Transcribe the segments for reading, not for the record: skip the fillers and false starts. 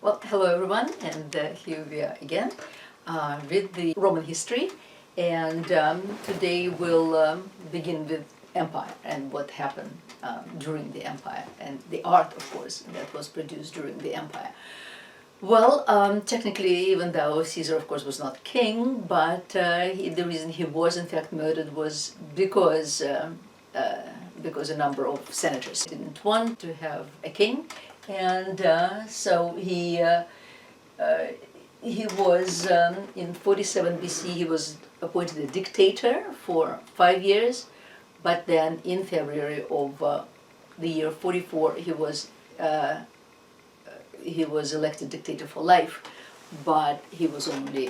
Well, hello everyone, and here we are again with the Roman history, and today we'll begin with empire and what happened during the empire, and the art, of course, that was produced during the empire. Well, technically, even though Caesar, of course, was not king, but the reason he was in fact murdered was because a number of senators didn't want to have a king, and so he was in 47 BC. He was appointed a dictator for 5 years, but then in February of the year 44, he was elected dictator for life, but he was only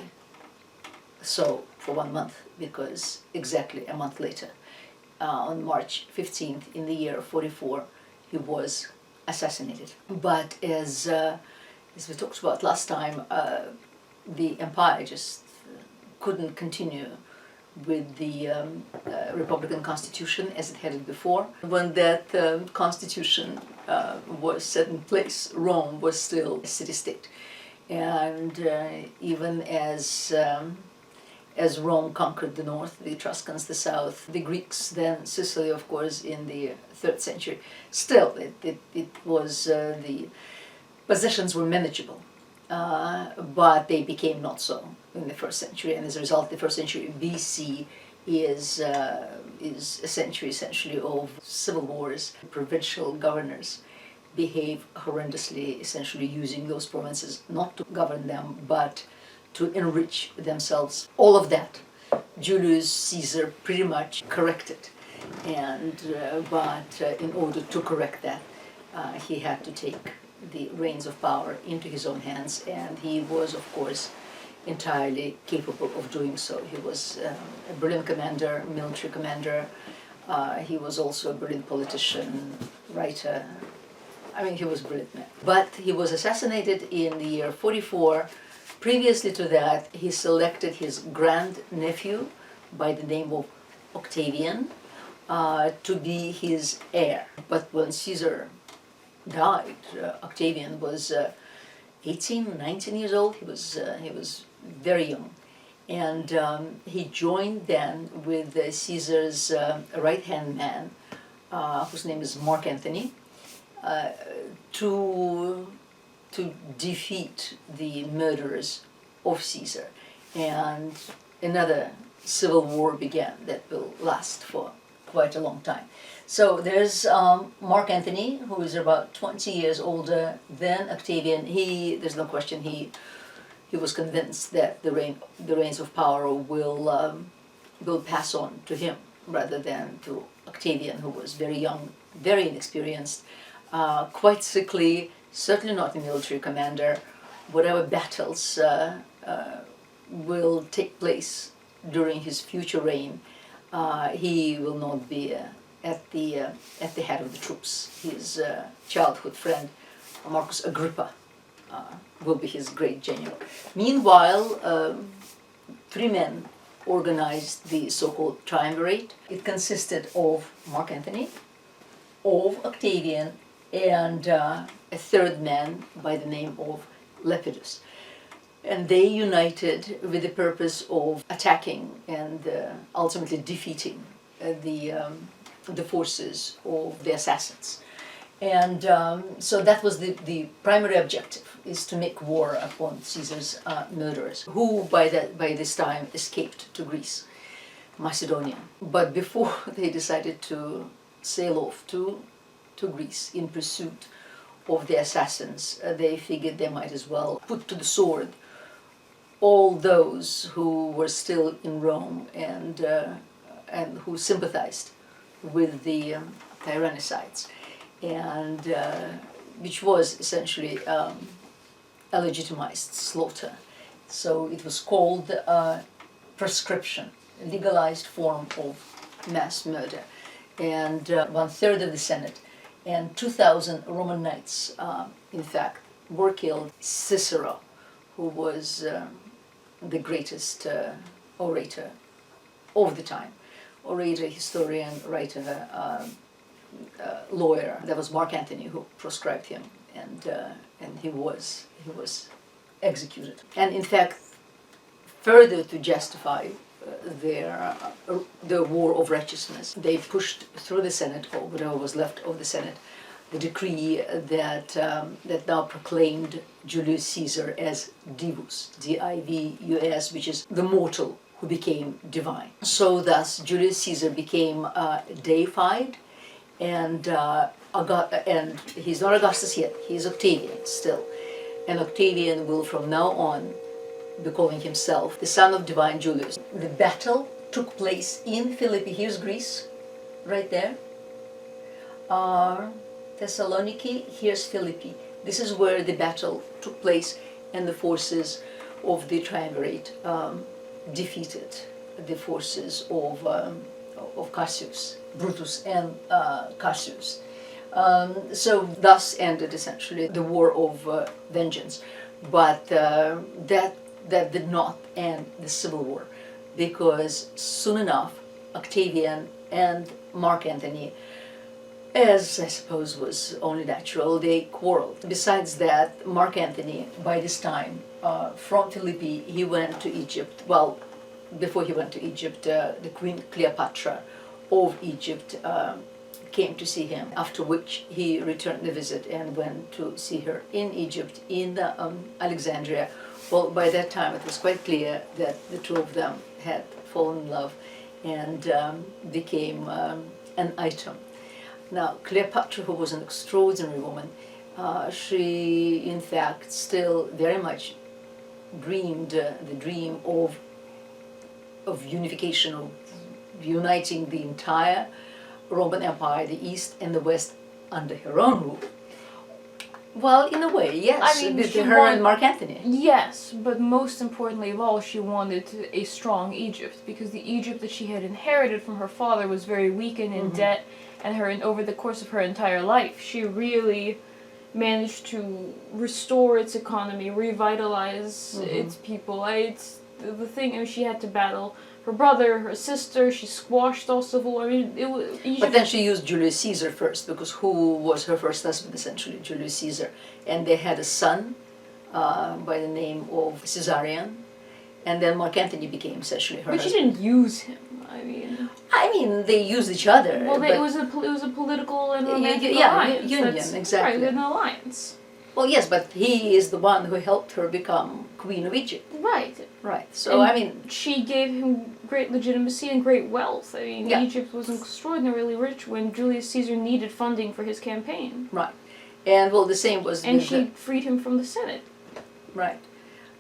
so for 1 month, because exactly a month later, on March 15th in the year 44, he was assassinated. But as we talked about last time, the empire just couldn't continue with the Republican Constitution as it had it before. When that Constitution was set in place, Rome was still a city-state. And even as Rome conquered the north, the Etruscans the south, the Greeks, then Sicily, of course, in the 3rd century, still it was, the possessions were manageable, but they became not so in the 1st century, and as a result, the 1st century BC is a century essentially of civil wars. Provincial governors behave horrendously, essentially using those provinces not to govern them, but to enrich themselves. All of that Julius Caesar pretty much corrected, and but in order to correct that, he had to take the reins of power into his own hands, and he was, of course, entirely capable of doing so. He was a brilliant commander, military commander. He was also a brilliant politician, writer. I mean, he was a brilliant man. But he was assassinated in the year 44. Previously to that, he selected his grandnephew by the name of Octavian to be his heir. But when Caesar died, Octavian was 18, 19 years old. He was very young, and he joined then with Caesar's right-hand man, whose name is Mark Antony, to defeat the murderers of Caesar. And another civil war began that will last for quite a long time. So there's Mark Antony, who is about 20 years older than Octavian. There's no question, he was convinced that the reins of power will pass on to him rather than to Octavian, who was very young, very inexperienced, quite sickly, certainly not a military commander. Whatever battles will take place during his future reign, he will not be at the head of the troops. His childhood friend, Marcus Agrippa, will be his great general. Meanwhile, 3 men organized the so-called triumvirate. It consisted of Mark Antony, of Octavian, and a 3rd man by the name of Lepidus. And they united with the purpose of attacking and ultimately defeating the forces of the assassins. And so that was the primary objective, is to make war upon Caesar's murderers, who by this time escaped to Greece, Macedonia. But before they decided to sail off to Greece in pursuit of the assassins, they figured they might as well put to the sword all those who were still in Rome and who sympathized with the tyrannicides, and which was essentially a legitimized slaughter. So it was called proscription, a legalized form of mass murder. And 1/3 of the Senate and 2,000 Roman knights, in fact, were killed. Cicero, who was the greatest orator of the time, orator, historian, writer, lawyer. That was Mark Antony who proscribed him, and and he was executed. And in fact, further to justify the war of righteousness, they pushed through the Senate, or whatever was left of the Senate, the decree that now proclaimed Julius Caesar as divus, D-I-V-U-S, which is the mortal who became divine. So thus Julius Caesar became deified, and he's not Augustus yet, he's Octavian still. And Octavian will from now on be calling himself the son of divine Julius. The battle took place in Philippi. Here's Greece, right there. Thessaloniki, here's Philippi. This is where the battle took place, and the forces of the triumvirate defeated the forces of Cassius, Brutus and Cassius. So thus ended essentially the war of vengeance. But that did not end the civil war, because soon enough Octavian and Mark Antony, as I suppose was only natural, they quarreled. Besides that, Mark Antony, by this time, from Philippi, he went to Egypt. Well, before he went to Egypt, the Queen Cleopatra of Egypt came to see him, after which he returned the visit and went to see her in Egypt, in Alexandria. Well, by that time it was quite clear that the two of them had fallen in love and became an item. Now, Cleopatra, who was an extraordinary woman, she in fact still very much dreamed the dream of unification, of uniting the entire Roman Empire, the East and the West, under her own rule. Well, in a way, yes. I mean, with her and Mark Antony. Yes, but most importantly of all, she wanted a strong Egypt, because the Egypt that she had inherited from her father was very weak and in debt, and over the course of her entire life, she really managed to restore its economy, revitalize its people. It's the thing. I mean, she had to battle her brother, her sister. She squashed all civil war. I mean, Egypt. But then she used Julius Caesar first, because who was her first husband, essentially? Julius Caesar. And they had a son by the name of Caesarion, and then Mark Antony became essentially her husband. But she didn't use him. I mean, they used each other. Well, it was a political and romantic alliance. Union, exactly. Right, an alliance. Well, yes, but he is the one who helped her become Queen of Egypt. Right. Right. So, and I mean, she gave him great legitimacy and great wealth. I mean, yeah. Egypt was extraordinarily rich when Julius Caesar needed funding for his campaign. Right. And, well, the same was... And she freed him from the Senate. Right.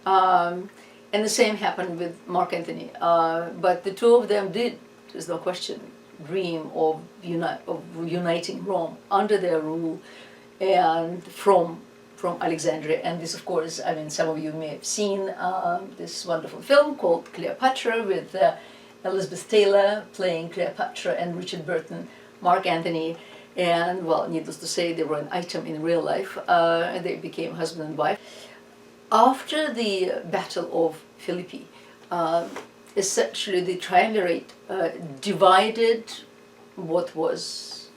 And the same happened with Mark Antony. But the two of them did, there's no question, dream of uniting Rome under their rule and from Alexandria. And this, of course, I mean, some of you may have seen this wonderful film called Cleopatra, with Elizabeth Taylor playing Cleopatra and Richard Burton, Mark Antony. And, well, needless to say, they were an item in real life. They became husband and wife. After the Battle of Philippi, essentially the triumvirate divided what was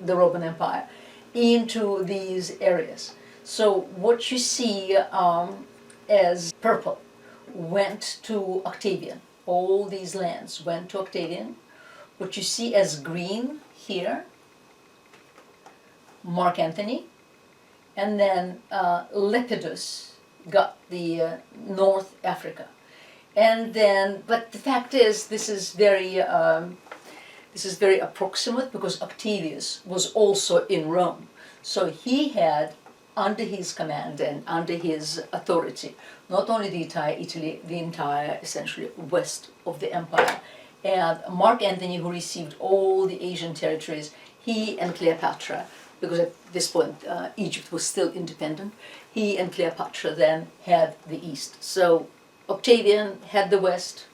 the Roman Empire into these areas. So what you see as purple went to Octavian. All these lands went to Octavian. What you see as green here, Mark Antony, and then Lepidus got the North Africa. And then, but the fact is, this is very approximate, because Octavius was also in Rome. So he had, under his command and under his authority, not only the entire Italy, the entire, essentially, west of the empire. And Mark Antony, who received all the Asian territories, he and Cleopatra, because at this point Egypt was still independent, he and Cleopatra then had the east. So Octavian had the west,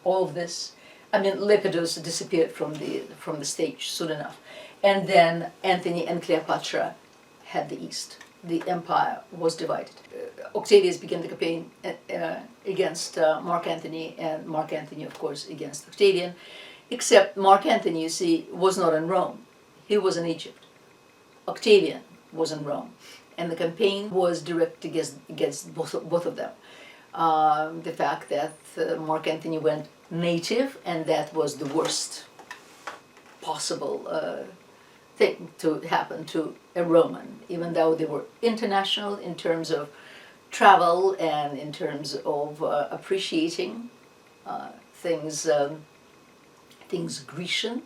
all of this. I mean, Lepidus disappeared from the stage soon enough. And then Antony and Cleopatra had the east. The empire was divided. Octavius began the campaign against Mark Antony, and Mark Antony, of course, against Octavian. Except Mark Antony, you see, was not in Rome. He was in Egypt. Octavian was in Rome. and the campaign was directed against both of them. The fact that Mark Antony went native, and that was the worst possible thing to happen to a Roman, even though they were international in terms of travel and in terms of appreciating things Grecian.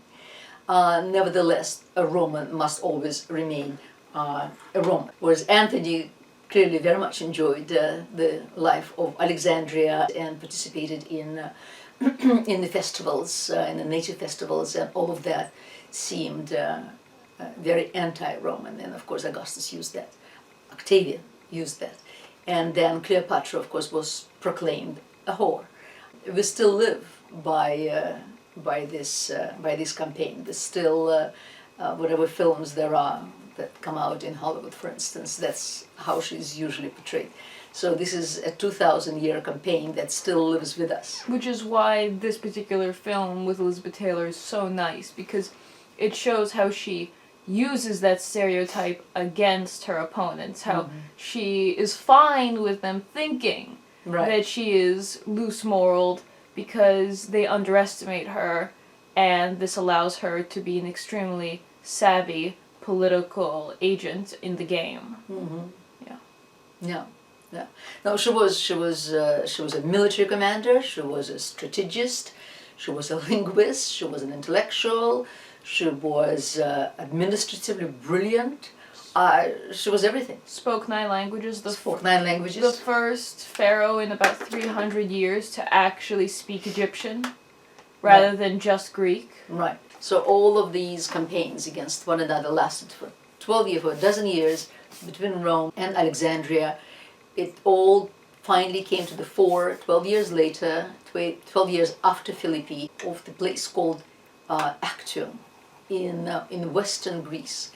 Nevertheless, a Roman must always remain a Roman. Whereas Antony clearly very much enjoyed the life of Alexandria and participated in in the festivals, in the native festivals, and all of that seemed very anti-Roman. And of course, Augustus used that. Octavian used that. And then Cleopatra, of course, was proclaimed a whore. We still live by this campaign. There's still whatever films there are that come out in Hollywood, for instance, that's how she's usually portrayed. So this is a 2,000-year campaign that still lives with us. Which is why this particular film with Elizabeth Taylor is so nice, because it shows how she uses that stereotype against her opponents, how she is fine with them thinking that she is loose-moraled because they underestimate her, and this allows her to be an extremely savvy political agent in the game. Yeah. No, she was a military commander. She was a strategist. She was a linguist. She was an intellectual. She was administratively brilliant. She was everything. Spoke 9 languages. Spoke 9 languages. The first pharaoh in about 300 years to actually speak Egyptian rather than just Greek. Right. So all of these campaigns against one another lasted for 12 years, for a dozen years, between Rome and Alexandria. It all finally came to the fore 12 years later, 12 years after Philippi, of the place called Actium in western Greece.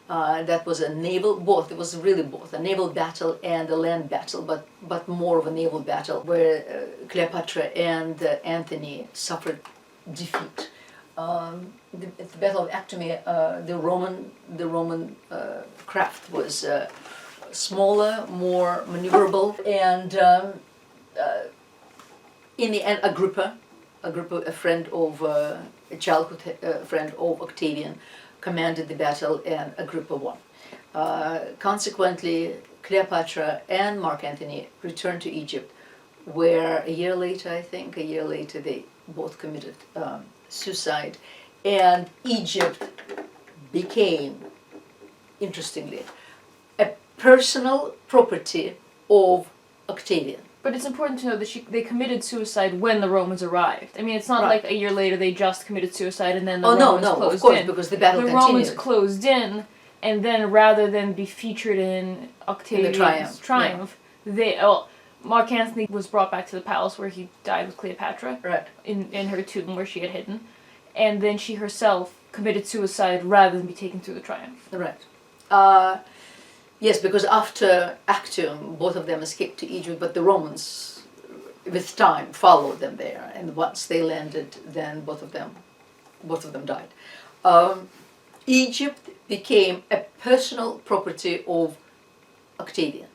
That was a naval, it was really both a naval battle and a land battle, but more of a naval battle, where Cleopatra and Antony suffered defeat. At the Battle of Actium, the Roman craft was smaller, more maneuverable, and in the end, Agrippa, a friend of a childhood friend of Octavian, commanded the battle, and Agrippa won. Consequently, Cleopatra and Mark Antony returned to Egypt, where a year later, they both committed suicide, and Egypt became, interestingly, a personal property of Octavian. But it's important to know that they committed suicide when the Romans arrived. I mean, it's not like a year later they just committed suicide and then the Romans closed in. Of course, because the battle continued. The Romans closed in, and then rather than be featured in Octavian's triumph, Mark Antony was brought back to the palace where he died with Cleopatra, in her tomb where she had hidden, and then she herself committed suicide rather than be taken through the triumph. Right. Yes, because after Actium, both of them escaped to Egypt, but the Romans, with time, followed them there, and once they landed, then both of them died. Egypt became a personal property of Octavian.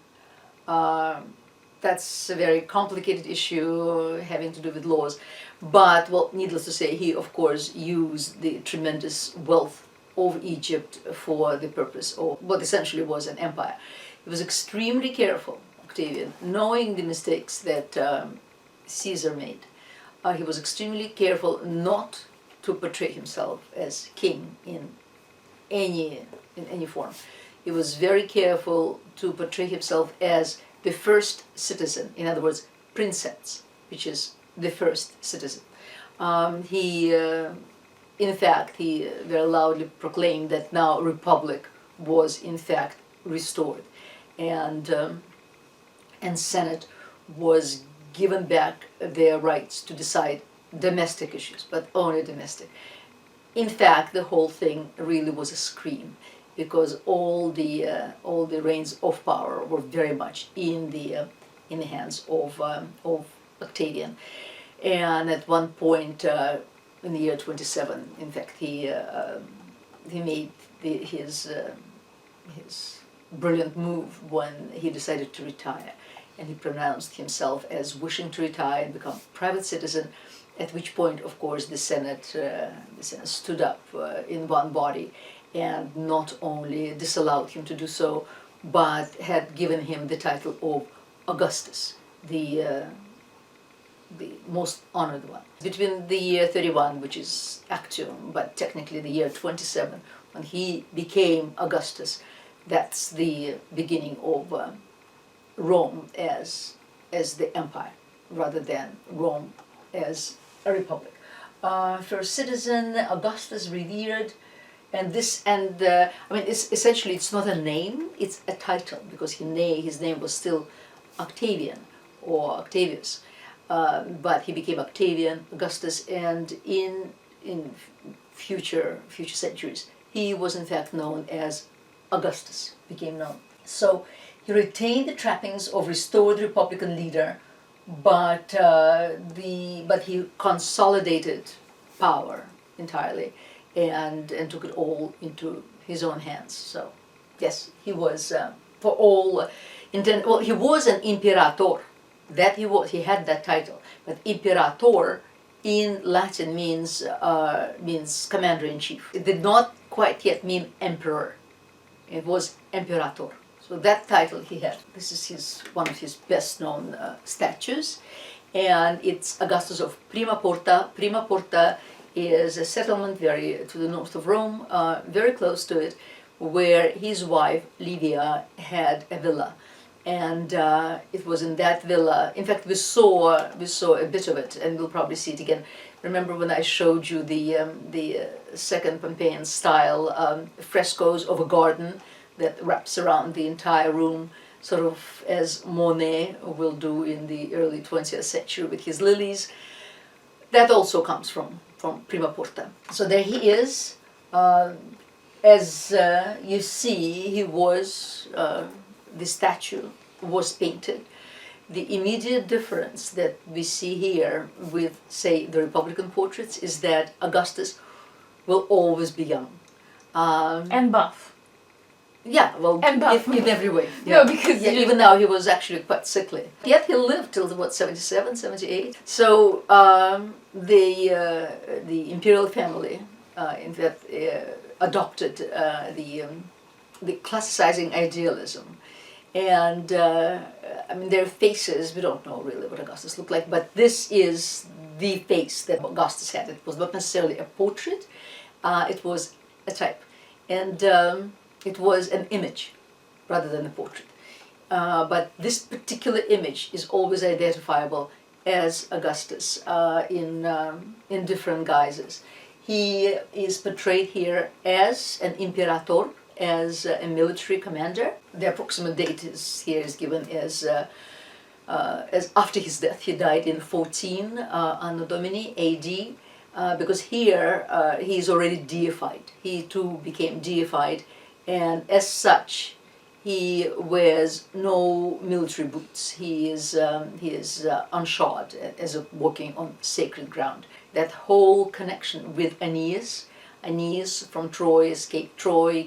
That's a very complicated issue having to do with laws, but, well, needless to say, he, of course, used the tremendous wealth of Egypt for the purpose of what essentially was an empire. He was extremely careful, Octavian, knowing the mistakes that Caesar made. He was extremely careful not to portray himself as king in any form. He was very careful to portray himself as the first citizen, in other words, princeps, which is the first citizen. In fact, he very loudly proclaimed that now republic was in fact restored, and Senate was given back their rights to decide domestic issues, but only domestic. In fact, the whole thing really was a scream, because all the reins of power were very much in the hands of Octavian, and at one point. In the year 27, in fact, he made his brilliant move when he decided to retire, and he pronounced himself as wishing to retire and become a private citizen, at which point, of course, the Senate stood up in one body and not only disallowed him to do so, but had given him the title of Augustus, the most honored one. Between the year 31, which is Actium, but technically the year 27, when he became Augustus, that's the beginning of Rome as the empire, rather than Rome as a republic. First citizen, Augustus revered, and essentially it's not a name, it's a title, because his name was still Octavian or Octavius, but he became Octavian, Augustus, and in future centuries he was in fact known as Augustus, became known. So he retained the trappings of restored republican leader, but he consolidated power entirely and took it all into his own hands. So yes, he was for all intent. Well, he was an imperator. That he was. He had that title. But imperator in Latin means commander in chief. It did not quite yet mean emperor. It was imperator. So that title he had. This is one of his best known statues, and it's Augustus of Prima Porta. Prima Porta is a settlement very to the north of Rome, very close to it, where his wife Livia had a villa, and it was in that villa. In fact, we saw a bit of it, and we'll probably see it again. Remember when I showed you the second Pompeian style frescoes of a garden that wraps around the entire room, sort of as Monet will do in the early 20th century with his lilies. That also comes from Prima Porta. So there he is. As you see, the statue was painted. The immediate difference that we see here with, say, the Republican portraits is that Augustus will always be young. And buff. Yeah, well, and buff. In every way. Yeah. No, because even now he was actually quite sickly. Yet he lived till 77, 78. So the imperial family, in fact, adopted the classicizing idealism, and their faces. We don't know really what Augustus looked like, but this is the face that Augustus had. It was not necessarily a portrait; it was a type, and it was an image rather than a portrait. But this particular image is always identifiable as Augustus in different guises. He is portrayed here as an imperator, as a military commander. The approximate date here is given as after his death. He died in 14 Anno Domini AD, because here he is already deified. He too became deified, and as such he wears no military boots. He is unshod, as if walking on sacred ground. That whole connection with Aeneas from Troy escaped Troy,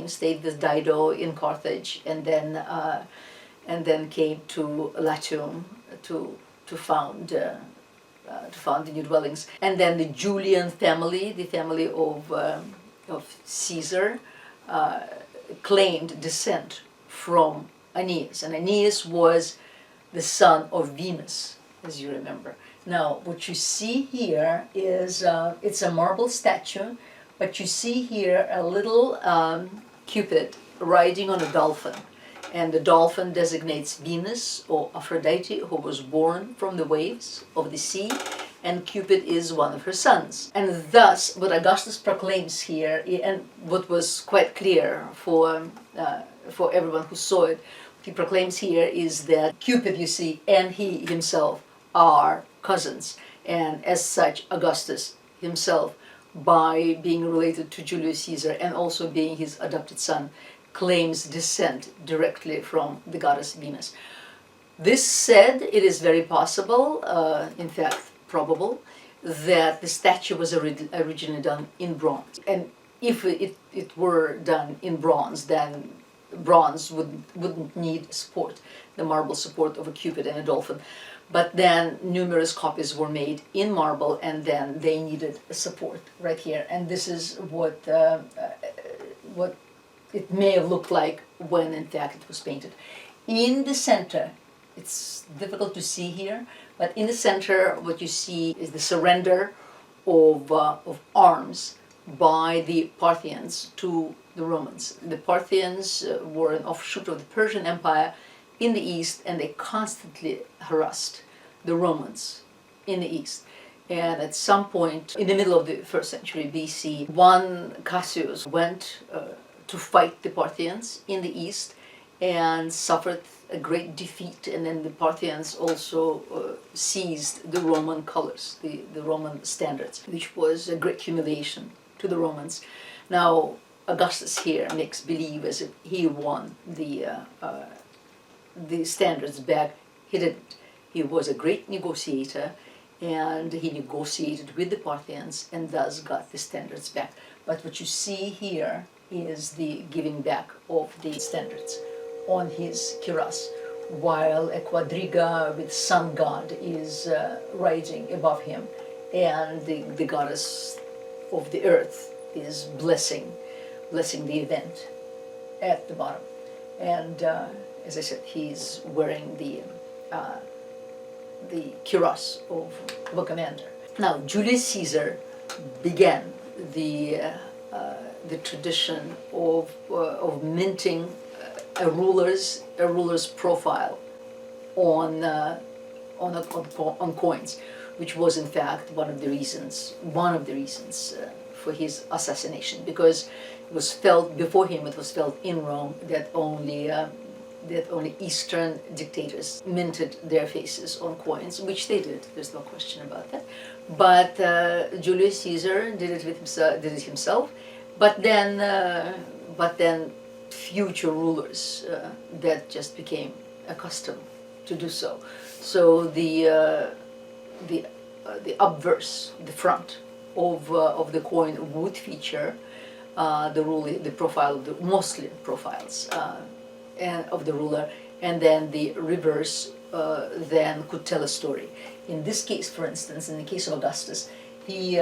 stayed with Dido in Carthage, and then came to Latium to found the new dwellings. And then the Julian family, the family of Caesar, claimed descent from Aeneas, and Aeneas was the son of Venus, as you remember. Now, what you see here is it's a marble statue, but you see here a little Cupid riding on a dolphin, and the dolphin designates Venus or Aphrodite, who was born from the waves of the sea, and Cupid is one of her sons. And thus, what Augustus proclaims here, and what was quite clear for everyone who saw it, what he proclaims here is that Cupid, you see, and he himself are cousins, and as such, Augustus himself, by being related to Julius Caesar and also being his adopted son, claims descent directly from the goddess Venus. This said, it is very possible, in fact probable, that the statue was originally done in bronze. And if it were done in bronze, then bronze wouldn't need support, the marble support of a cupid and a dolphin. But then numerous copies were made in marble, and then they needed a support right here. And this is what it may have looked like when in fact it was painted. In the center, it's difficult to see here, but in the center what you see is the surrender of arms by the Parthians to the Romans. The Parthians were an offshoot of the Persian Empire in the east, and they constantly harassed the Romans in the east. And at some point in the middle of the 1st century BC, one Cassius went to fight the Parthians in the east and suffered a great defeat, and then the Parthians also seized the Roman colors, the Roman standards, which was a great humiliation to the Romans. Now Augustus here makes believe as if he won the standards back. He didn't. He was a great negotiator, and he negotiated with the Parthians and thus got the standards back. But what you see here is the giving back of the standards on his cuirass, while a quadriga with sun god is rising above him, and the goddess of the earth is blessing the event at the bottom. And as I said, he's wearing the cuirass of a commander. Now Julius Caesar began the tradition of minting a ruler's profile on coins, which was in fact one of the reasons for his assassination, because it was felt in Rome that only Eastern dictators minted their faces on coins, which they did. There's no question about that. But Julius Caesar did it himself. But then future rulers that just became accustomed to do so. So the obverse, the front of the coin would feature the profile of the mostly profiles of the ruler, and then the reverse then could tell a story. In this case, for instance, in the case of Augustus, the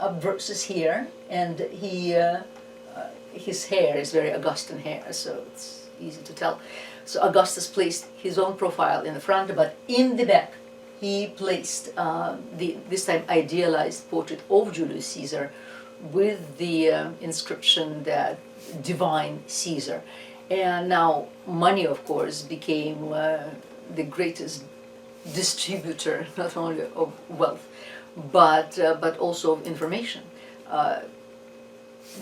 obverse is here, and his hair is very Augustan hair, so it's easy to tell. So Augustus placed his own profile in the front, but in the back he placed this time idealized portrait of Julius Caesar with the inscription that Divine Caesar. And now money, of course, became the greatest distributor not only of wealth but also of information.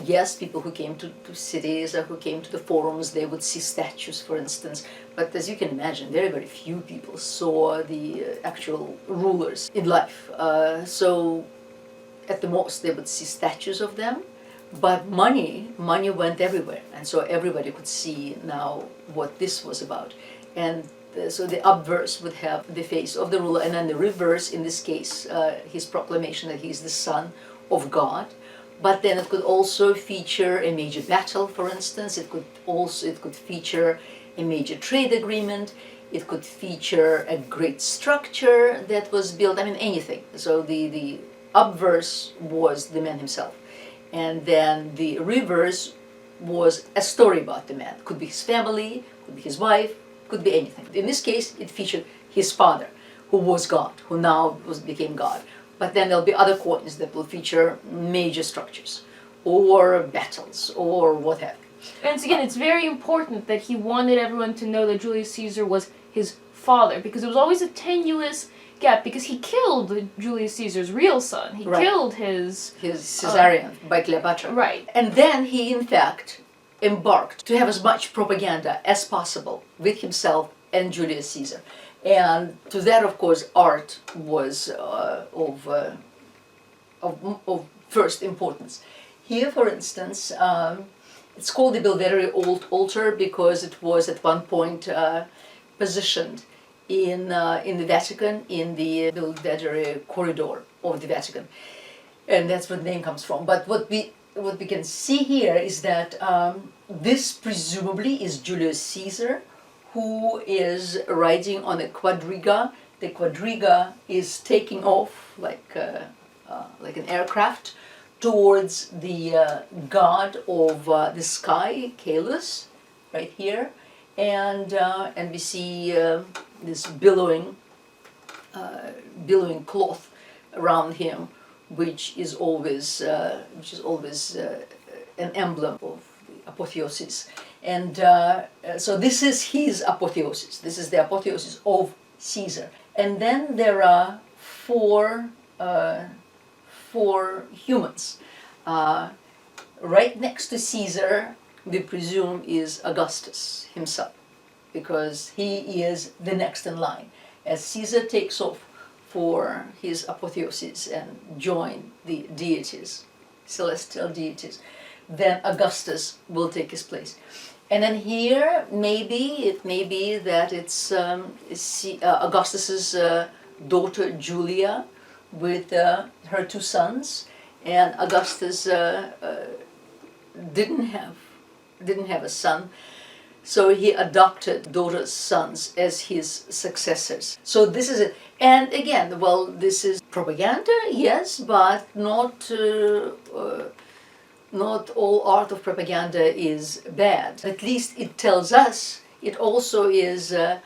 Yes, people who came to cities or who came to the forums, they would see statues, for instance, but as you can imagine, very, very few people saw the actual rulers in life. So at the most they would see statues of them, but money went everywhere, and so everybody could see now what this was about. And so the obverse would have the face of the ruler, and then the reverse, in this case, his proclamation that he is the son of God. But then it could also feature a major battle, for instance. It could feature a major trade agreement. It could feature a great structure that was built. I mean, anything. So the obverse was the man himself, and then the reverse was a story about the man. Could be his family, could be his wife, could be anything. In this case, it featured his father, who was God, who now became God. But then there'll be other coins that will feature major structures, or battles, or what have you. And again, it's very important that he wanted everyone to know that Julius Caesar was his father, because it was always a tenuous gap, because he killed Julius Caesar's real son. He killed his Caesarion by Cleopatra. Right. And then he, in fact, embarked to have as much propaganda as possible with himself and Julius Caesar. And to that, of course, art was of first importance. Here, for instance, it's called the Belvedere Altar because it was at one point positioned in the Vatican, in the Belvedere corridor of the Vatican, and that's where the name comes from. But what we can see here is that this presumably is Julius Caesar, who is riding on a quadriga. The quadriga is taking off like an aircraft towards the god of the sky, Caelus, right here, and we see this billowing cloth around him, which is always an emblem of the apotheosis. And so this is his apotheosis. This is the apotheosis of Caesar. And then there are four humans. Right next to Caesar, we presume, is Augustus himself, because he is the next in line. As Caesar takes off for his apotheosis and join the deities, celestial deities, then Augustus will take his place. And then here, it may be that it's Augustus's daughter Julia with her two sons, and Augustus didn't have a son, so he adopted daughter's sons as his successors. So this is it. And again, well, this is propaganda, yes, but not all art of propaganda is bad. At least it tells us. It also is a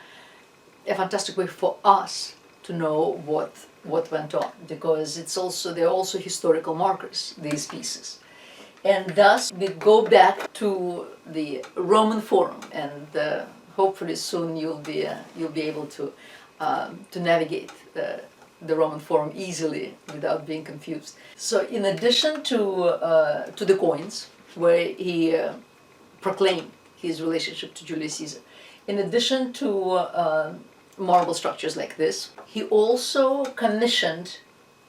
fantastic way for us to know what went on, because there are also historical markers, these pieces. And thus we go back to the Roman Forum, and hopefully soon you'll be able to navigate the Roman Forum easily without being confused. So in addition to the coins, where he proclaimed his relationship to Julius Caesar, in addition to marble structures like this, he also commissioned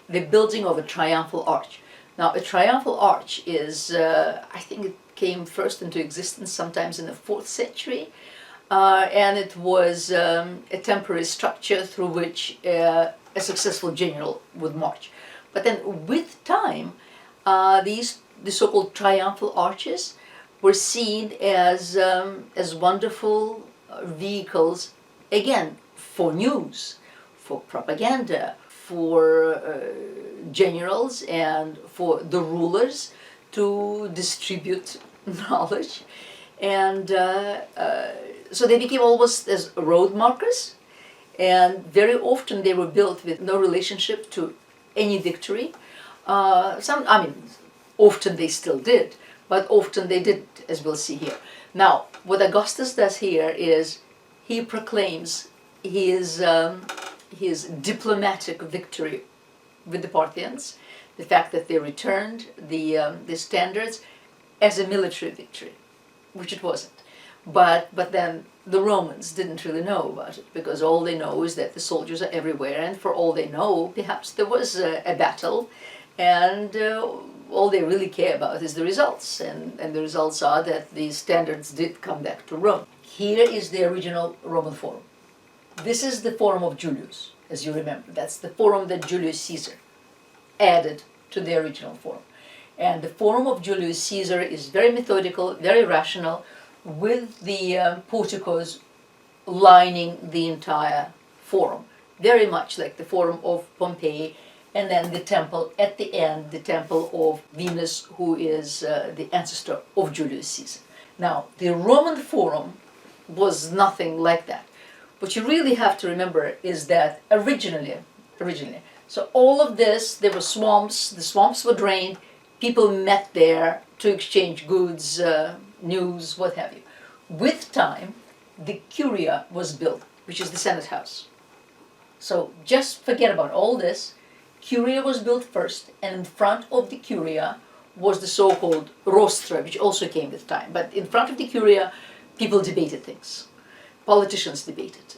the building of a triumphal arch. Now, a triumphal arch is, I think it came first into existence sometimes in the 4th century, and it was a temporary structure through which a successful general would march. But then with time, the so-called triumphal arches were seen as wonderful vehicles, again, for news, for propaganda, for generals and for the rulers to distribute knowledge. And so they became almost as road markers, and very often they were built with no relationship to any victory. Often they still did, but often they didn't, as we'll see here. Now, what Augustus does here is he proclaims his diplomatic victory with the Parthians, the fact that they returned the standards, as a military victory, which it wasn't. But then the Romans didn't really know about it, because all they know is that the soldiers are everywhere, and for all they know, perhaps there was a battle, and all they really care about is the results, and the results are that the standards did come back to Rome. Here is the original Roman Forum. This is the Forum of Julius, as you remember. That's the Forum that Julius Caesar added to the original Forum. And the Forum of Julius Caesar is very methodical, very rational, with the porticos lining the entire Forum, very much like the Forum of Pompeii, and then the temple at the end, the temple of Venus, who is the ancestor of Julius Caesar. Now, the Roman Forum was nothing like that. What you really have to remember is that originally, so all of this, there were swamps, the swamps were drained, people met there to exchange goods, news, what have you. With time, the curia was built, which is the Senate house. So just forget about all this. Curia was built first, and in front of the curia was the so-called rostra, which also came with time. But in front of the curia, people debated things. Politicians debated.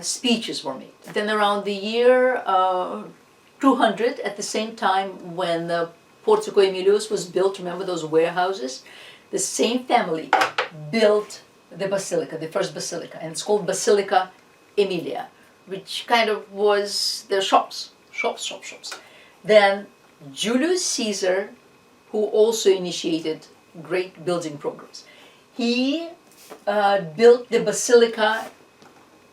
Speeches were made. Then around the year 200, at the same time when Portico Aemilius was built, remember those warehouses? The same family built the basilica, the first basilica, and it's called Basilica Aemilia, which kind of was their shops. Then Julius Caesar, who also initiated great building programs, he built the basilica.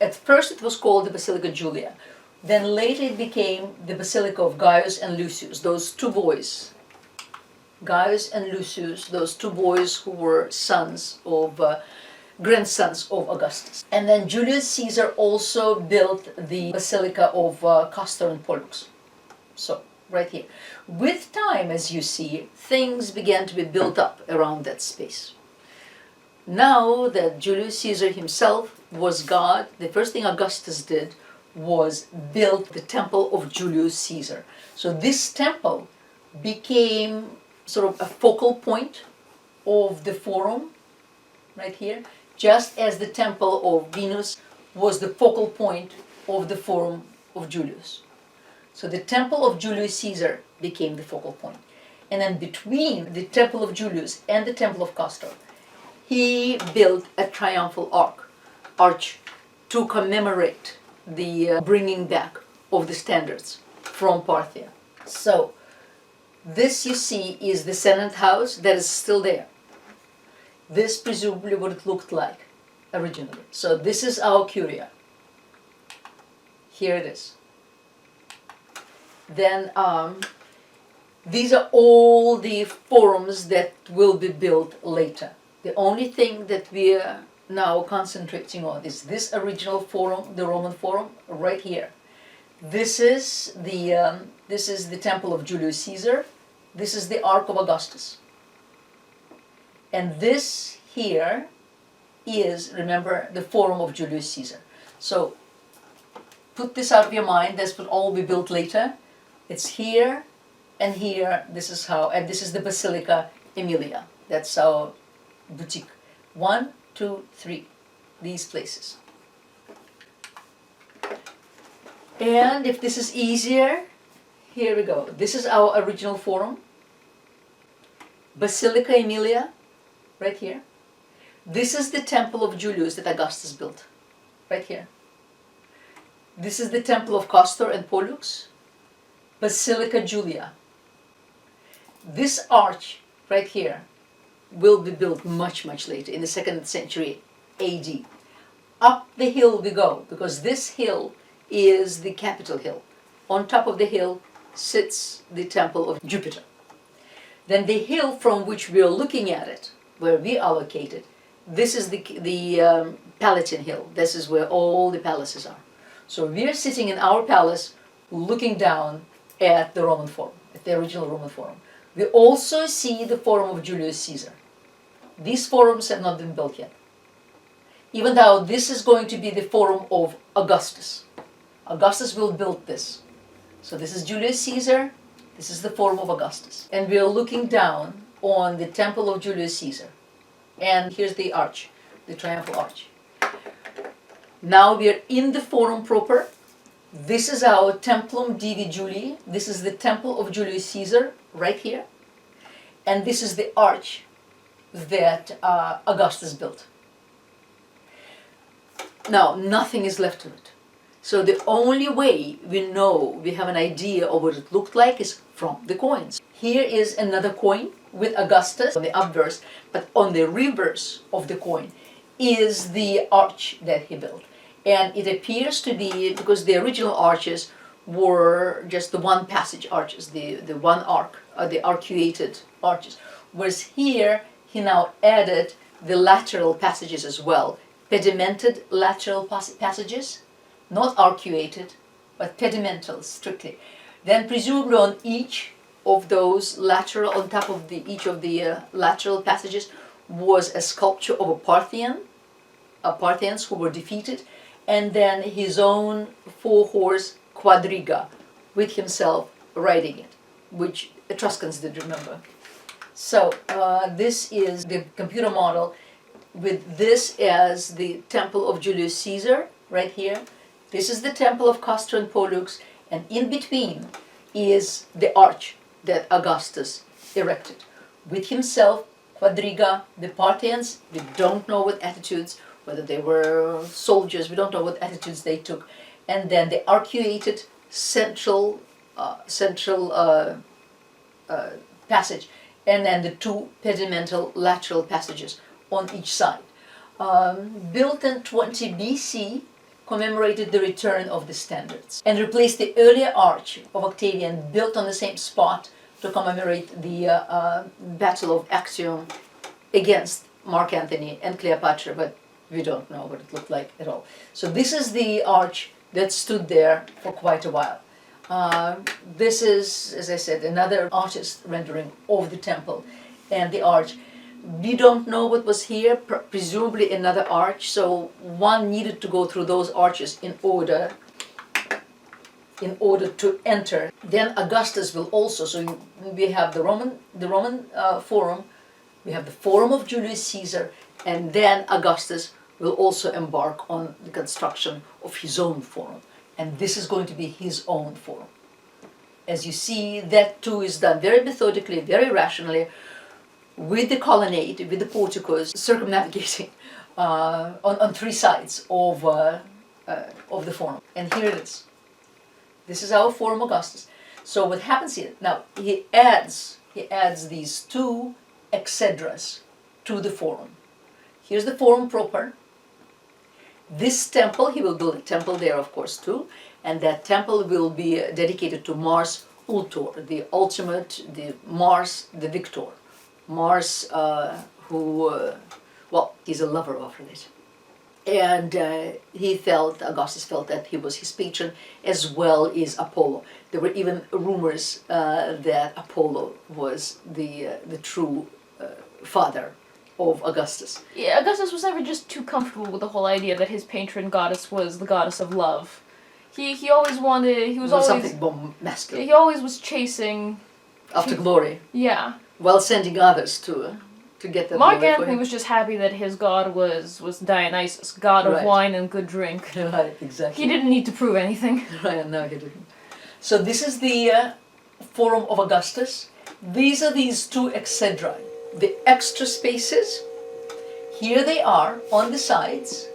At first it was called the Basilica Julia. Then later it became the Basilica of Gaius and Lucius, those two boys. Gaius and Lucius, those two boys who were grandsons of Augustus. And then Julius Caesar also built the Basilica of Castor and Pollux. So, right here. With time, as you see, things began to be built up around that space. Now that Julius Caesar himself was God, the first thing Augustus did was build the temple of Julius Caesar. So this temple became sort of a focal point of the forum, right here, just as the temple of Venus was the focal point of the forum of Julius. So the temple of Julius Caesar became the focal point. And then between the temple of Julius and the temple of Castor, he built a triumphal arch to commemorate the bringing back of the standards from Parthia. So this, you see, is the Senate house that is still there. This presumably what it looked like originally. So this is our curia. Here it is. Then these are all the forums that will be built later. The only thing that we are now concentrating on is this original forum, the Roman forum, right here. This is the temple of Julius Caesar. This is the Ark of Augustus. And this here is, remember, the forum of Julius Caesar. So put this out of your mind. This will all be built later. It's here and here. This is how, and this is the Basilica Aemilia. That's our boutique. 1, 2, 3. These places. And if this is easier, here we go. This is our original forum. Basilica Aemilia, right here. This is the temple of Julius that Augustus built, right here. This is the temple of Castor and Pollux. Basilica Julia. This arch right here will be built much, much later, in the 2nd century AD. Up the hill we go, because this hill is the Capitol hill. On top of the hill sits the temple of Jupiter. Then the hill from which we are looking at it, where we are located, this is the Palatine Hill. This is where all the palaces are. So we are sitting in our palace looking down at the Roman Forum, at the original Roman Forum. We also see the Forum of Julius Caesar. These forums have not been built yet. Even though this is going to be the Forum of Augustus. Augustus will build this. So this is Julius Caesar, this is the Forum of Augustus. And we are looking down on the temple of Julius Caesar. And here's the arch, the Triumphal Arch. Now we are in the Forum proper. This is our Templum Divi Julii. This is the temple of Julius Caesar, right here. And this is the arch that Augustus built. Now, nothing is left of it. So the only way we know, we have an idea of what it looked like is from the coins. Here is another coin with Augustus on the obverse, but on the reverse of the coin is the arch that he built. And it appears to be, because the original arches were just the one passage arches, the one arc, the arcuated arches. Whereas here, he now added the lateral passages as well, pedimented lateral passages, not arcuated, but pedimental strictly. Then presumably on each of those lateral, on top of each of the lateral passages was a sculpture of a Parthians who were defeated, and then his own 4-horse quadriga with himself riding it, which Etruscans did remember. So this is the computer model with this as the temple of Julius Caesar right here. This is the temple of Castor and Pollux, and in between is the arch that Augustus erected. With himself, quadriga, the Parthians, we don't know what attitudes, whether they were soldiers, we don't know what attitudes they took. And then the arcuated central passage, and then the 2 pedimental lateral passages on each side. Built in 20 BC, commemorated the return of the standards and replaced the earlier arch of Octavian built on the same spot to commemorate the Battle of Actium against Mark Antony and Cleopatra, but we don't know what it looked like at all. So this is the arch that stood there for quite a while. This is, as I said, another artist rendering of the temple and the arch. We don't know what was here, presumably another arch, so one needed to go through those arches in order to enter. Then Augustus will also, so we have the Roman Forum, we have the Forum of Julius Caesar, and then Augustus will also embark on the construction of his own forum. And this is going to be his own forum. As you see, that too is done very methodically, very rationally, with the colonnade, with the porticos, circumnavigating on three sides of the forum. And here it is. This is our Forum Augustus. So what happens here, now he adds these two exedras to the forum. Here's the forum proper. This temple, he will build a temple there, of course, too, and that temple will be dedicated to Mars Ultor, the ultimate, the Mars, the victor. Mars, well, he's a lover of religion. And Augustus felt that he was his patron as well as Apollo. There were even rumors that Apollo was the true father of Augustus. Yeah, Augustus was never just too comfortable with the whole idea that his patron goddess was the goddess of love. He always wanted, he was always... something more masculine. He always was chasing... After glory. Yeah. While sending others to get that. Mark Antony was just happy that his god was Dionysus, god of wine and good drink. Right, exactly. He didn't need to prove anything. Right, no, he didn't. So this is the Forum of Augustus. These are these two exedra, the extra spaces. Here they are on the sides,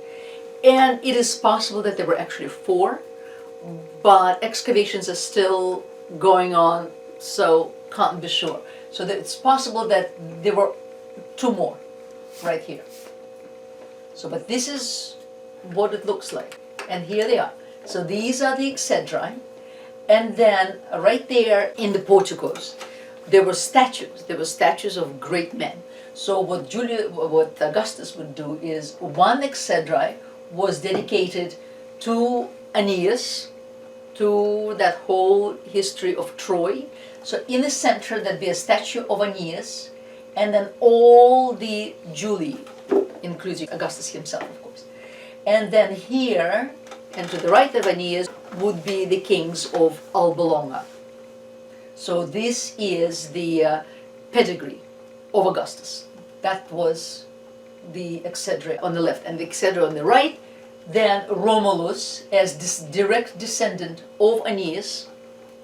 and it is possible that there were actually four, but excavations are still going on, so can't be sure. So that it's possible that there were two more right here. So, but this is what it looks like. And here they are. So these are the exedra. And then right there in the porticos, there were statues. There were statues of great men. So what Augustus would do is one exedra was dedicated to Aeneas, to that whole history of Troy. So in the center there'd be a statue of Aeneas, and then all the Julii, including Augustus himself, of course. And then here, and to the right of Aeneas, would be the kings of Alba Longa. So this is the pedigree of Augustus. That was the exedra on the left, and the exedra on the right. Then Romulus, as this direct descendant of Aeneas,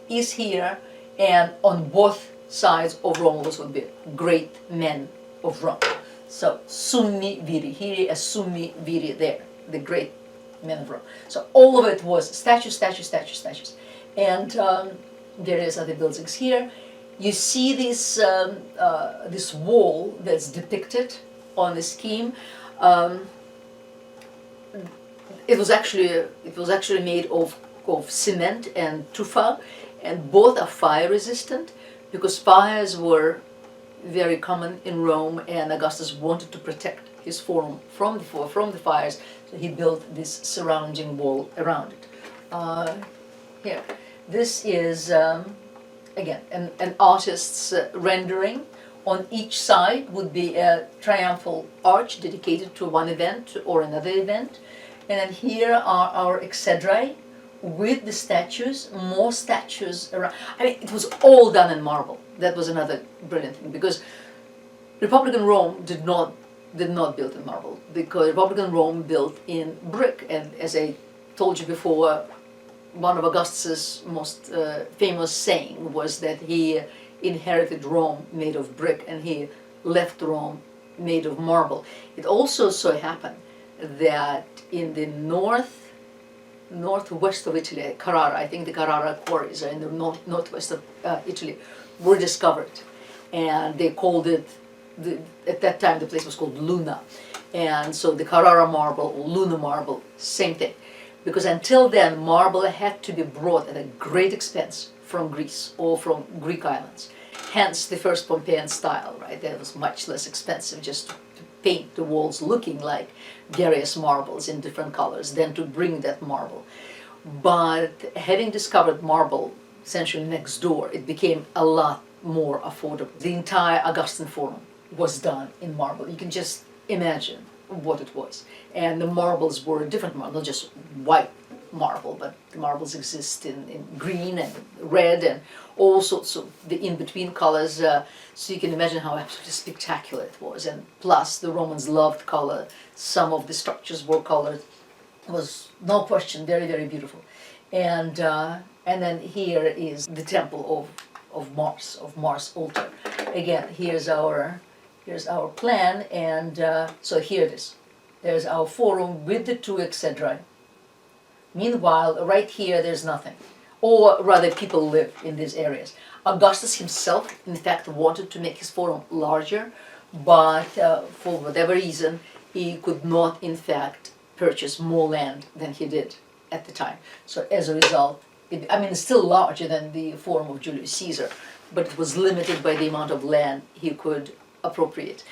is here, and on both sides of Romulus would be great men of Rome. So summi viri, here as summi viri there, the great men of Rome. So all of it was statues. And there is other buildings here. You see this this wall that's depicted on the scheme. It was actually made of cement and tufa, and both are fire resistant because fires were very common in Rome, and Augustus wanted to protect his forum from the fires, so he built this surrounding wall around it. Here, this is again an artist's rendering. On each side would be a triumphal arch dedicated to one event or another event. And then here are our exedra with the statues, more statues around. I mean, it was all done in marble. That was another brilliant thing, because Republican Rome did not build in marble, because Republican Rome built in brick. And as I told you before, one of Augustus's most famous saying was that he inherited Rome made of brick and he left Rome made of marble. It also so happened that in the northwest of Italy, Carrara, I think the Carrara quarries are in the northwest of Italy, were discovered, and they called it at that time the place was called Luna. And so the Carrara marble or Luna marble, same thing. Because until then, marble had to be brought at a great expense from Greece or from Greek islands. Hence the first Pompeian style, right? That was much less expensive just to paint the walls looking like various marbles in different colors than to bring that marble. But having discovered marble essentially next door, it became a lot more affordable. The entire Augustan Forum was done in marble. You can just imagine what it was. And the marbles were different marbles, not just white marble, but the marbles exist in green and red and all sorts of the in-between colors. So you can imagine how absolutely spectacular it was. And plus, the Romans loved color. Some of the structures were colored. It was, no question, very, very beautiful. And then here is the temple of Mars altar. Again, here's our plan, and so here it is. There's our forum with the two exedrae. Meanwhile, right here, there's nothing. Or rather, people live in these areas. Augustus himself, in fact, wanted to make his forum larger, but for whatever reason, he could not, in fact, purchase more land than he did at the time. So as a result, it's still larger than the forum of Julius Caesar, but it was limited by the amount of land he could appropriate.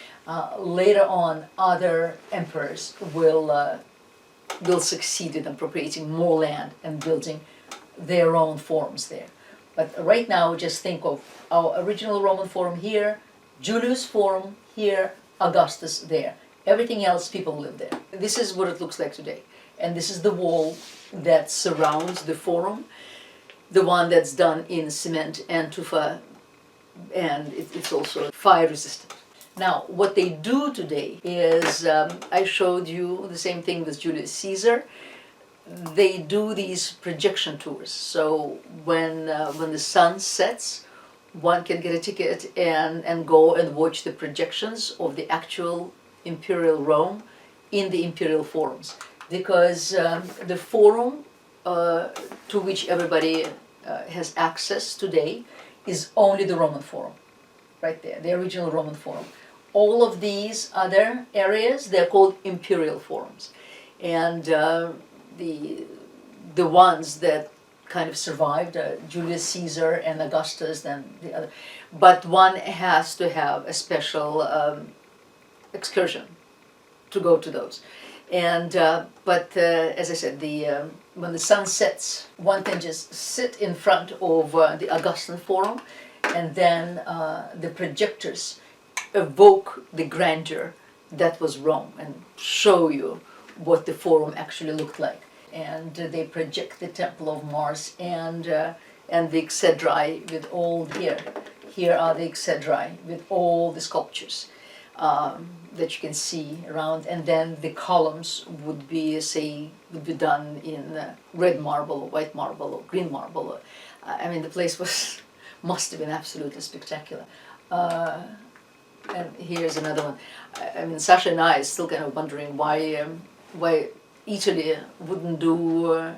Later on, other emperors will succeed in appropriating more land and building their own forums there. But right now, just think of our original Roman forum here, Julius Forum here, Augustus there. Everything else, people live there. This is what it looks like today. And this is the wall that surrounds the forum, the one that's done in cement and tufa, and it's also fire resistant. Now, what they do today is, I showed you the same thing with Julius Caesar. They do these projection tours. So when the sun sets, one can get a ticket and go and watch the projections of the actual imperial Rome in the imperial forums. Because the forum to which everybody has access today is only the Roman forum, right there, the original Roman forum. All of these other areas, they're called imperial forums. And the ones that kind of survived, Julius Caesar and Augustus and the other, but one has to have a special excursion to go to those. And but as I said, when the sun sets, one can just sit in front of the Augustan Forum, and then the projectors evoke the grandeur that was Rome and show you what the Forum actually looked like. And they project the Temple of Mars and the exedrae with all here are the exedrae with all the sculptures that you can see around, and then the columns would be done in red marble or white marble or green marble. The place must have been absolutely spectacular. And here's another one. Sasha and I are still kind of wondering why Italy wouldn't do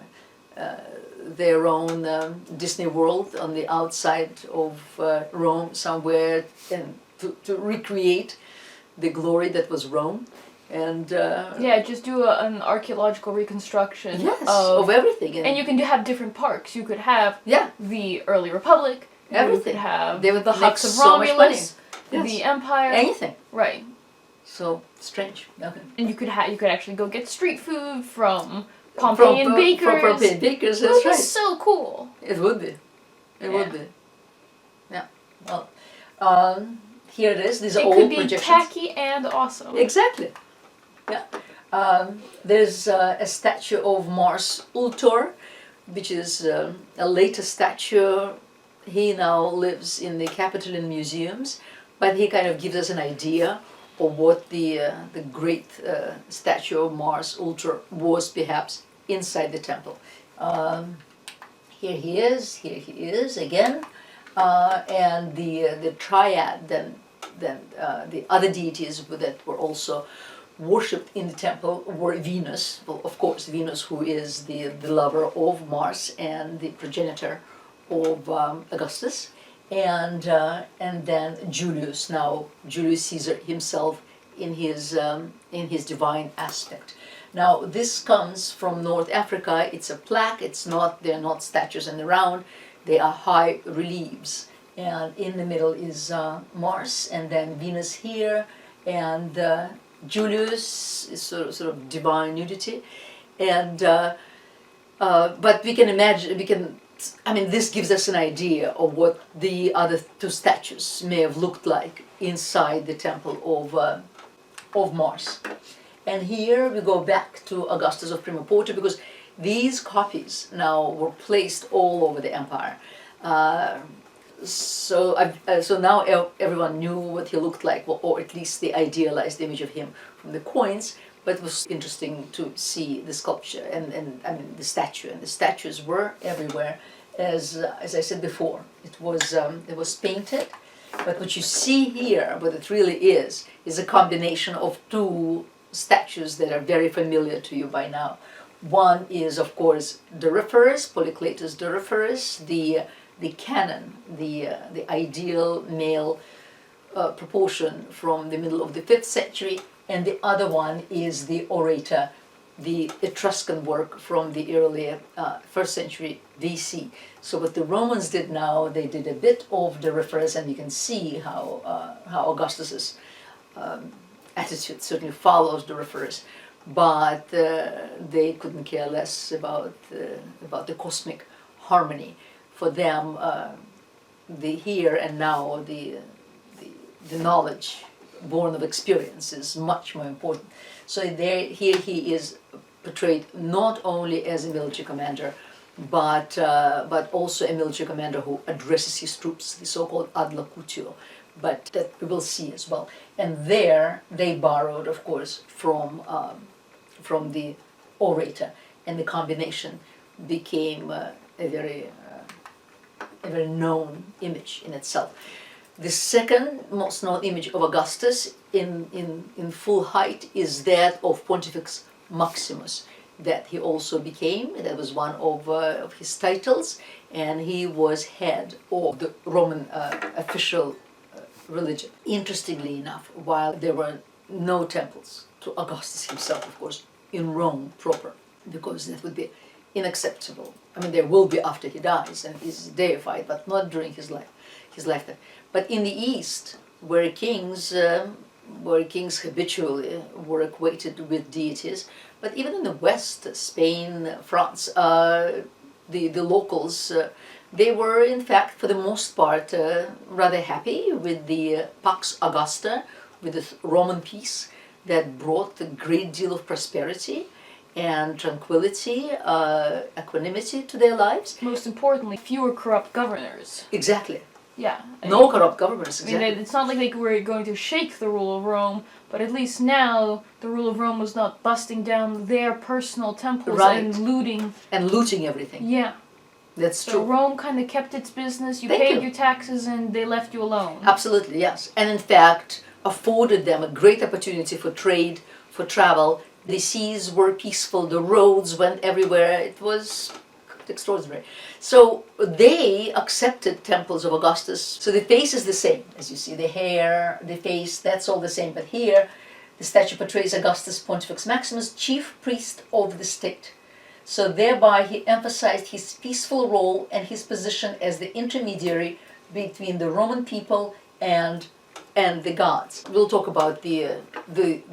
their own Disney World on the outside of Rome somewhere, and to recreate the glory that was Rome. And just do an archaeological reconstruction of everything. And you can have different parks. You could have the early Republic. Everything. You could have they would the huts of so Romulus, the Empire. Anything. Right. So strange. Okay. And you could actually go get street food from Pompeian bakers. From Pompeian bakers, that's right. It's so cool. It would be. It would be. Yeah. Well, here it is. These are all projections. It could be tacky and awesome. Exactly. Yeah. There's a statue of Mars Ultor, which is a later statue. He now lives in the Capitoline museums, but he kind of gives us an idea of what the great statue of Mars Ultor was, perhaps inside the temple. Here he is again, and the triad, then the other deities that were also worshipped in the temple were Venus. Well, of course, Venus, who is the lover of Mars and the progenitor of Augustus, and then Julius, now Julius Caesar himself in his divine aspect. Now this comes from North Africa. It's a plaque. They're not statues in the round. They are high reliefs, and in the middle is Mars, and then Venus here, and Julius is sort of divine nudity, and but we can imagine, this gives us an idea of what the other two statues may have looked like inside the temple of Mars. And here we go back to Augustus of Prima Porta, because these copies now were placed all over the empire. So now everyone knew what he looked like, or at least the idealized image of him from the coins. But it was interesting to see the sculpture and the statue, and the statues were everywhere. As I said before, it was painted. But what you see here, what it really is a combination of two statues that are very familiar to you by now. One is, of course, Doryphorus, Polycletus Doryphorus, the canon, the ideal male proportion from the middle of the 5th century, and the other one is the orator, the Etruscan work from the early 1st century BC. So what the Romans did now, they did a bit of Doryphorus, and you can see how Augustus's attitude certainly follows Doryphorus, but they couldn't care less about the cosmic harmony. For them, the here and now, the knowledge born of experience is much more important. So here he is portrayed not only as a military commander, but also a military commander who addresses his troops, the so-called adlocutio, but that we will see as well. And there they borrowed, of course, from the orator, and the combination became a very known image in itself. The second most known image of Augustus in full height is that of Pontifex Maximus, that he also became. That was one of his titles, and he was head of the Roman official religion. Interestingly enough, while there were no temples to Augustus himself, of course, in Rome proper, because that would be unacceptable. There will be after he dies and is deified, but not during his lifetime. But in the East, where kings habitually were equated with deities, but even in the West, Spain, France, the locals, they were in fact, for the most part, rather happy with the Pax Augusta, with the Roman peace that brought a great deal of prosperity and tranquility, equanimity to their lives. Most importantly, fewer corrupt governors. Exactly. Yeah. No corrupt governors, exactly. It's not like they were going to shake the rule of Rome, but at least now the rule of Rome was not busting down their personal temples and looting. And looting everything. Yeah. That's so true. Rome kind of kept its business, you paid your taxes, and they left you alone. Absolutely, yes. And in fact, afforded them a great opportunity for trade, for travel. The seas were peaceful, the roads went everywhere. It was extraordinary. So they accepted temples of Augustus. So the face is the same, as you see, the hair, the face, that's all the same. But here, the statue portrays Augustus Pontifex Maximus, chief priest of the state. So thereby he emphasized his peaceful role and his position as the intermediary between the Roman people and the gods. We'll talk about the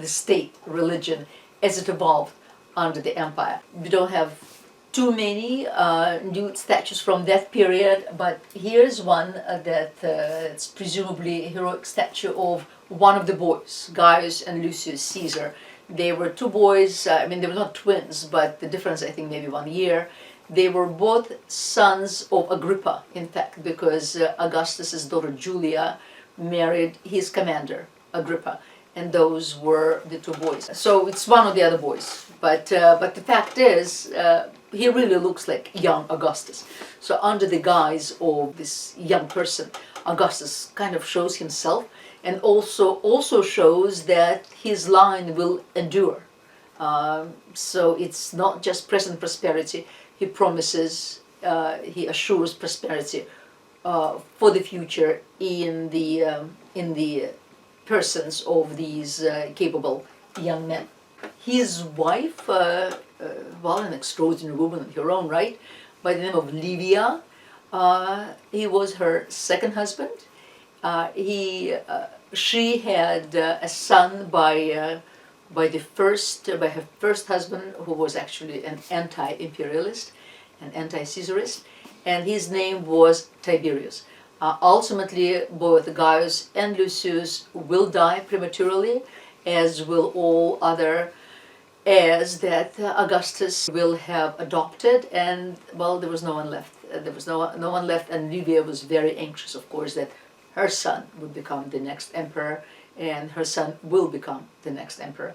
state religion as it evolved under the empire. We don't have too many nude statues from that period, but here's one that's presumably a heroic statue of one of the boys, Gaius and Lucius Caesar. They were two boys, they were not twins, but the difference, I think, maybe 1 year. They were both sons of Agrippa, in fact, because Augustus's daughter Julia married his commander, Agrippa, and those were the two boys. So it's one of the other boys, but the fact is, he really looks like young Augustus. So under the guise of this young person, Augustus kind of shows himself, and also shows that his line will endure. So it's not just present prosperity. He promises, he assures prosperity for the future in the persons of these capable young men. His wife, well, an extraordinary woman in her own right, by the name of Livia, he was her second husband. She had a son by her first husband, who was actually an anti-imperialist, an anti-Caesarist, and his name was Tiberius. Ultimately, both Gaius and Lucius will die prematurely, as will all other heirs that Augustus will have adopted, and well, there was no one left. There was no one left, and Livia was very anxious, of course, that her son would become the next emperor, and her son will become the next emperor.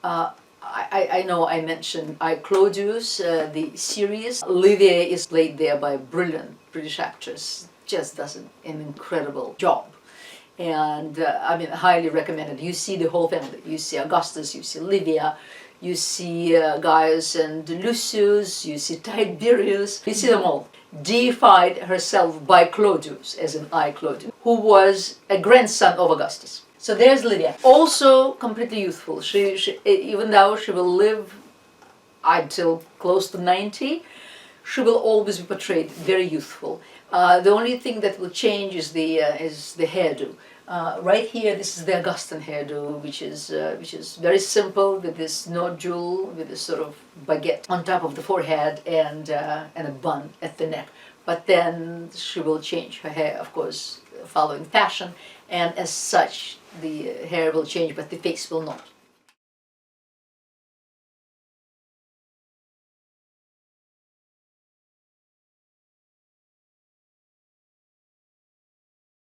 I know I mentioned Claudius, the series. Livia is played there by a brilliant British actress, just does an incredible job. And I mean, highly recommended. You see the whole family. You see Augustus, you see Livia, you see Gaius and Lucius, you see Tiberius, you see them all. Deified herself by Claudius, as in Claudius, who was a grandson of Augustus. So there's Livia, also completely youthful. She even though she will live until close to 90, she will always be portrayed very youthful. The only thing that will change is the hairdo. Right here, this is the Augustan hairdo, which is very simple, with this nodule, with this sort of baguette on top of the forehead, and a bun at the neck. But then she will change her hair, of course, following fashion, and as such, the hair will change, but the face will not.